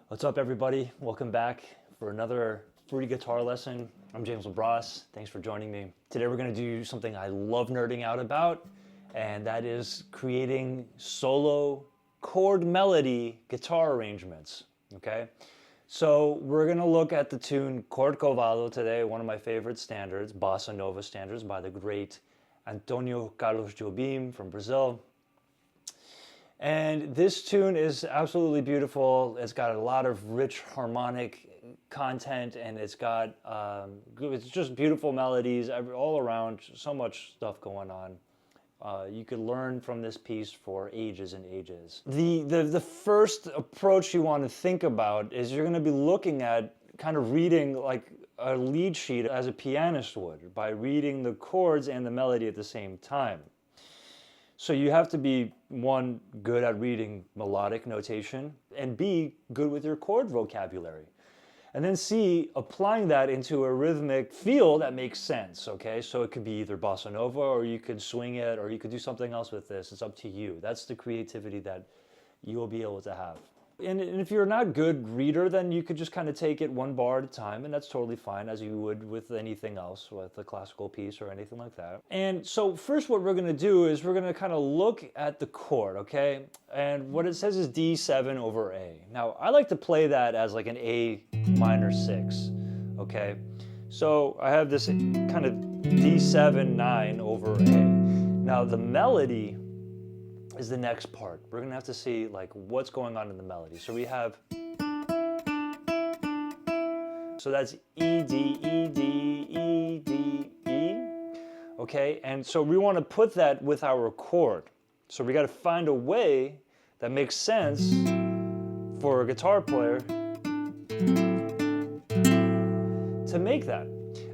What's up, everybody? Welcome back for another free guitar lesson. I'm James LaBrosse. Thanks for joining me. Today we're going to do something I love nerding out about, and that is creating solo chord melody guitar arrangements. Okay? So we're going to look at the tune Corcovado today, one of my favorite standards, bossa nova standards by the great Antonio Carlos Jobim from Brazil. And this tune is absolutely beautiful. It's got a lot of rich harmonic content, and it's got it's just beautiful melodies all around. So much stuff going on. You could learn from this piece for ages and ages. The first approach you want to think about is you're going to be looking at kind of reading like a lead sheet as a pianist would, by reading the chords and the melody at the same time. So you have to be, one, good at reading melodic notation, and B, good with your chord vocabulary. And then C, applying that into a rhythmic feel that makes sense, okay? So it could be either bossa nova, or you could swing it, or you could do something else with this. It's up to you. That's the creativity that you will be able to have. And if you're not a good reader, then you could just kind of take it one bar at a time, and that's totally fine, as you would with anything else, with a classical piece or anything like that. And so first what we're going to do is we're going to kind of look at the chord, okay? And what it says is D7 over A. Now, I like to play that as like an A minor 6, okay? So I have this kind of D7, 9 over A. Now, the melody is the next part. We're gonna have to see like what's going on in the melody. So we have, so that's E, D, E, D, E, D, E, okay? And so we wanna put that with our chord. So we gotta find a way that makes sense for a guitar player to make that.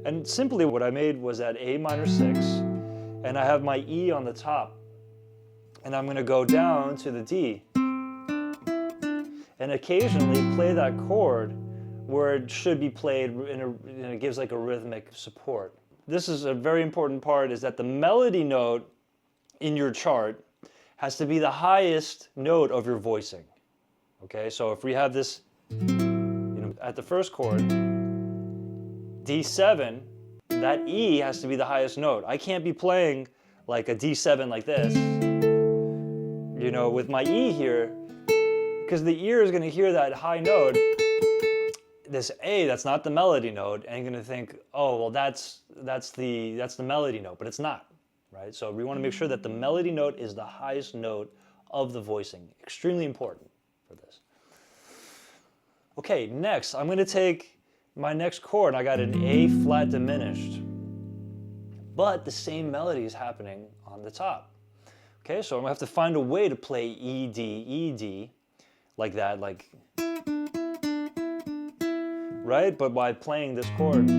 And simply what I made was that A minor 6, and I have my E on the top. And I'm going to go down to the D and occasionally play that chord where it should be played, and it gives like a rhythmic support. This is a very important part, is that the melody note in your chart has to be the highest note of your voicing. Okay, so if we have this, at the first chord, D7, that E has to be the highest note. I can't be playing like a D7 like this, with my E here, because the ear is going to hear that high note, this A, that's not the melody note, and you're going to think, oh, well, that's the melody note, but it's not, right? So we want to make sure that the melody note is the highest note of the voicing. Extremely important for this. Okay, next, I'm going to take my next chord. I got an A flat diminished, but the same melody is happening on the top. Okay, so I'm gonna have to find a way to play E, D, like that, like, right? But by playing this chord,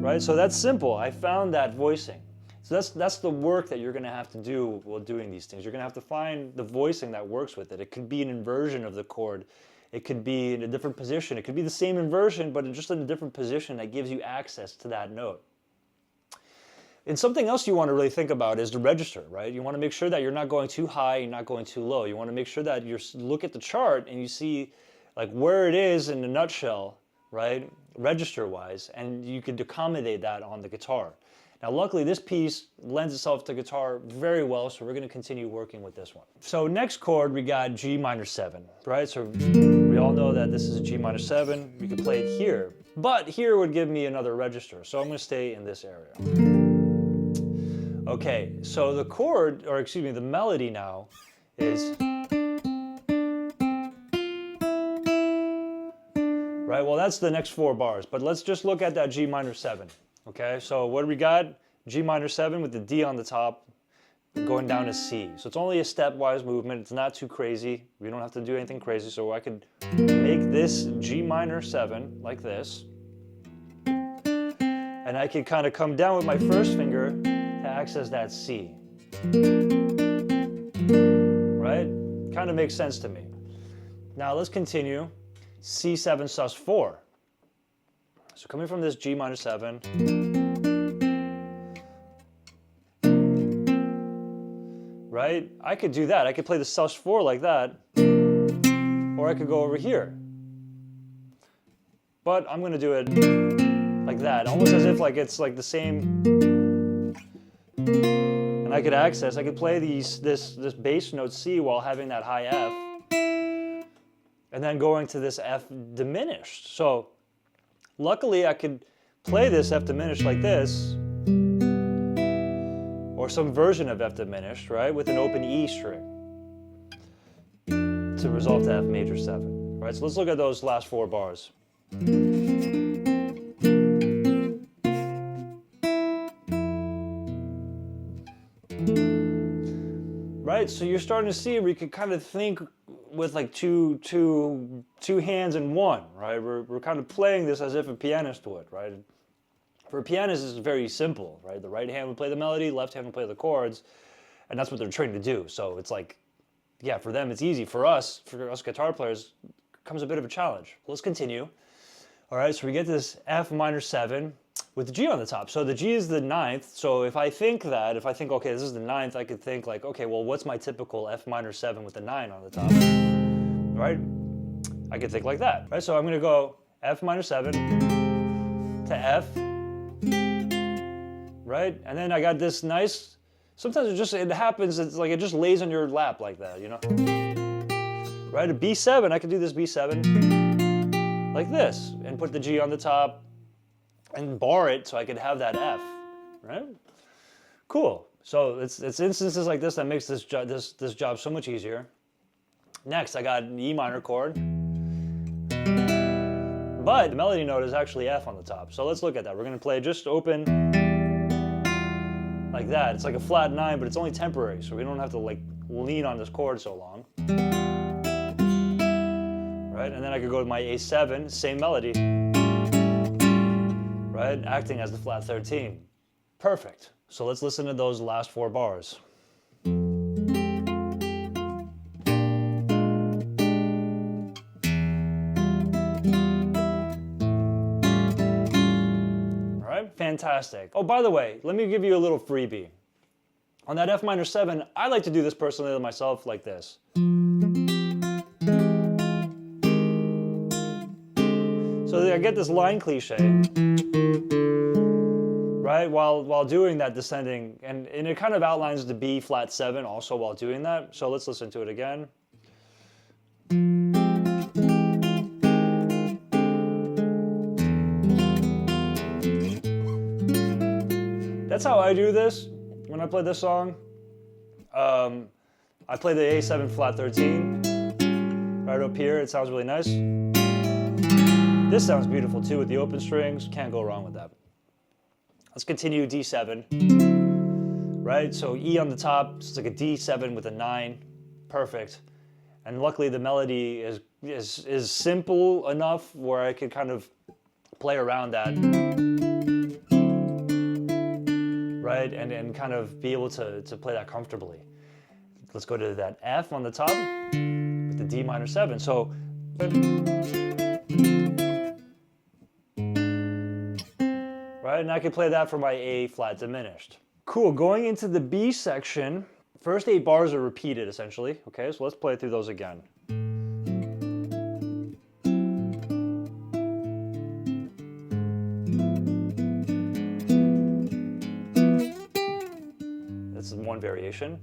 right? So that's simple. I found that voicing. So that's the work that you're gonna have to do while doing these things. You're gonna have to find the voicing that works with it. It could be an inversion of the chord. It could be in a different position. It could be the same inversion, but just in a different position that gives you access to that note. And something else you want to really think about is the register, right? You want to make sure that you're not going too high, you're not going too low. You want to make sure that you look at the chart and you see like where it is in a nutshell, right? Register-wise, and you could accommodate that on the guitar. Now, luckily, this piece lends itself to guitar very well, so we're going to continue working with this one. So next chord, we got G minor 7, right? So we all know that this is a G minor 7. We could play it here, but here would give me another register, so I'm going to stay in this area. Okay, so the chord, or excuse me, the melody now is, right, well, that's the next 4 bars, but let's just look at that G minor 7, okay? So what do we got? G minor 7 with the D on the top, going down to C. So it's only a stepwise movement, it's not too crazy, we don't have to do anything crazy, so I could make this G minor 7 like this, and I could kind of come down with my first finger to access that C, right? Kind of makes sense to me. Now let's continue. C7 sus4. So coming from this G minor 7, right? I could do that. I could play the sus4 like that. or I could go over here. But I'm gonna do it like that, almost as if like it's like the same. And I could play this bass note C while having that high F, and then going to this F diminished. So luckily I could play this F diminished like this, or some version of F diminished, right, with an open E string to resolve to F major 7. Right, so let's look at those last 4 bars. Right, so you're starting to see where you can kind of think with like two hands in one, right? We're kind of playing this as if a pianist would, right? For a pianist, it's very simple, right? The right hand would play the melody, left hand would play the chords, and that's what they're trained to do. So it's like, yeah, for them it's easy. For us guitar players, it becomes a bit of a challenge. Let's continue. All right, so we get this F minor 7 with the G on the top. So the G is the 9th. So if I think, okay, this is the 9th, I could think like, okay, well, what's my typical F minor 7 with the 9 on the top? Right? I could think like that. Right? So I'm going to go F minor 7 to F. Right? And then I got this nice, sometimes it happens, it's like it just lays on your lap like that, you know? Right? A B7, I could do this B7 like this and put the G on the top and bar it so I could have that F, right? Cool. So it's instances like this that makes this job so much easier. Next, I got an E minor chord, but the melody note is actually F on the top. So let's look at that. We're going to play just open like that. It's like a flat 9, but it's only temporary, so we don't have to like lean on this chord so long. Right? And then I could go to my A7, same melody. Right? Acting as the flat 13. Perfect. So let's listen to those last 4 bars. All right, fantastic. Oh, by the way, let me give you a little freebie. On that F minor 7, I like to do this personally myself like this. So I get this line cliche, right, while doing that descending, and it kind of outlines the B flat 7 also while doing that. So let's listen to it again. That's how I do this when I play this song. I play the A7 flat 13 right up here. It sounds really nice. This sounds beautiful too with the open strings. Can't go wrong with that. Let's continue D7. Right, so E on the top. It's like a D7 with a 9. Perfect. And luckily the melody is simple enough where I could kind of play around that. Right, and kind of be able to play that comfortably. Let's go to that F on the top with the D minor 7. So. Right, and I could play that for my A flat diminished. Cool, going into the B section, first 8 bars are repeated essentially. Okay, so let's play through those again. This is one variation.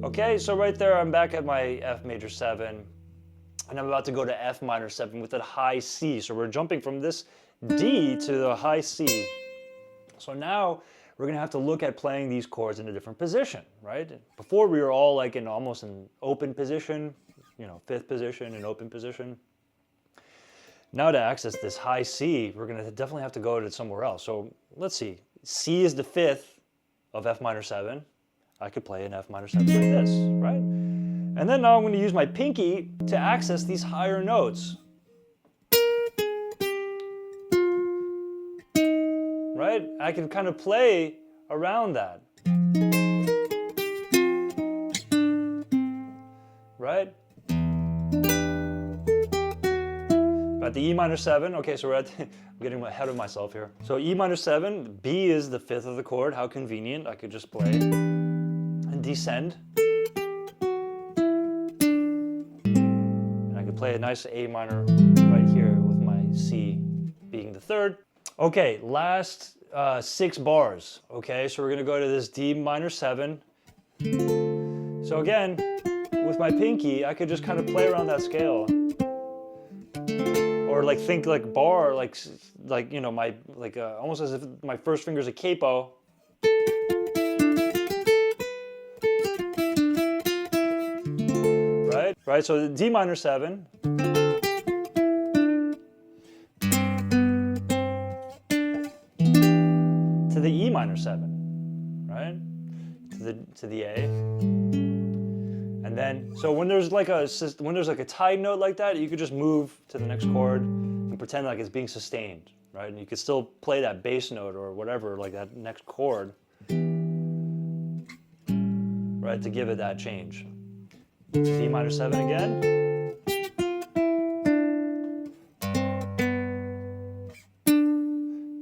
Okay, so right there I'm back at my F major 7, and I'm about to go to F minor 7 with a high C. So we're jumping from this D to the high C. So now we're gonna have to look at playing these chords in a different position, right? Before we were all like in almost an open position, you know, 5th position and open position. Now to access this high C, we're gonna definitely have to go to somewhere else. So let's see, C is the 5th of F minor 7. I could play an F minor 7 like this, right? And then now I'm going to use my pinky to access these higher notes. Right? I can kind of play around that. Right? at the E minor 7. Okay, so we're at, I'm getting ahead of myself here. So E minor 7, B is the 5th of the chord. How convenient. I could just play and descend. And I could play a nice A minor right here with my C being the 3rd. Okay, last 6 bars. Okay, so we're gonna go to this D minor 7. So again, with my pinky, I could just kind of play around that scale. Or like think like bar, like you know, my almost as if my first finger's a capo. Right? Right, so the D minor 7. To the E minor 7, right? To the A. And then, so when there's like a tied note like that, you could just move to the next chord and pretend like it's being sustained, right? And you could still play that bass note or whatever, like that next chord, right, to give it that change. D minor 7 again.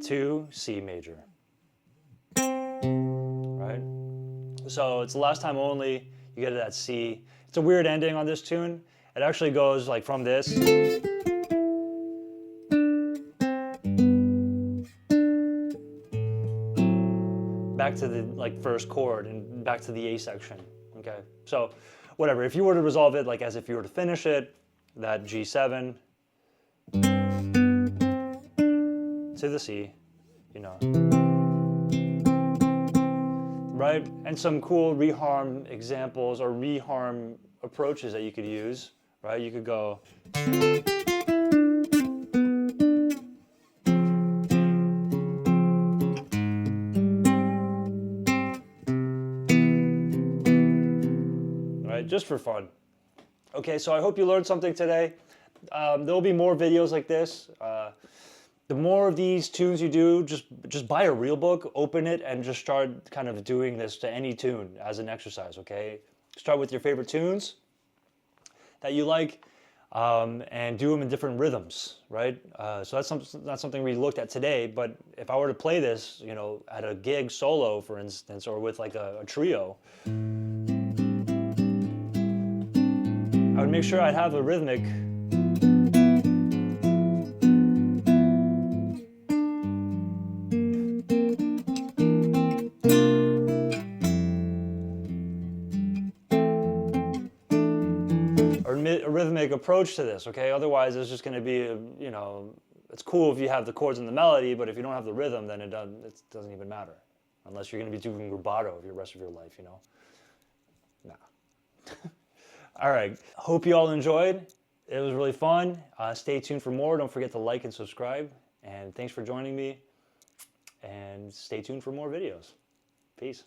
To C major. Right? So it's the last time only. You get it at C. It's a weird ending on this tune. It actually goes like from this back to the like first chord and back to the A section. Okay, so whatever. If you were to resolve it like as if you were to finish it, that G7 to the C, you know. Right? And some cool reharm examples or reharm approaches that you could use, right? You could go. Right? Just for fun. Okay, so I hope you learned something today. There'll be more videos like this. The more of these tunes you do, just buy a real book, open it, and just start kind of doing this to any tune as an exercise, okay? Start with your favorite tunes that you like, and do them in different rhythms, right? So that's not something we looked at today, but if I were to play this, you know, at a gig solo, for instance, or with like a trio, I would make sure I'd have a rhythmic a rhythmic approach to this, okay? Otherwise, it's just going to be, you know, it's cool if you have the chords and the melody, but if you don't have the rhythm, then it doesn't even matter. Unless you're going to be doing rubato the rest of your life, you know? Nah. All right. Hope you all enjoyed. It was really fun. Stay tuned for more. Don't forget to like and subscribe. And thanks for joining me. And stay tuned for more videos. Peace.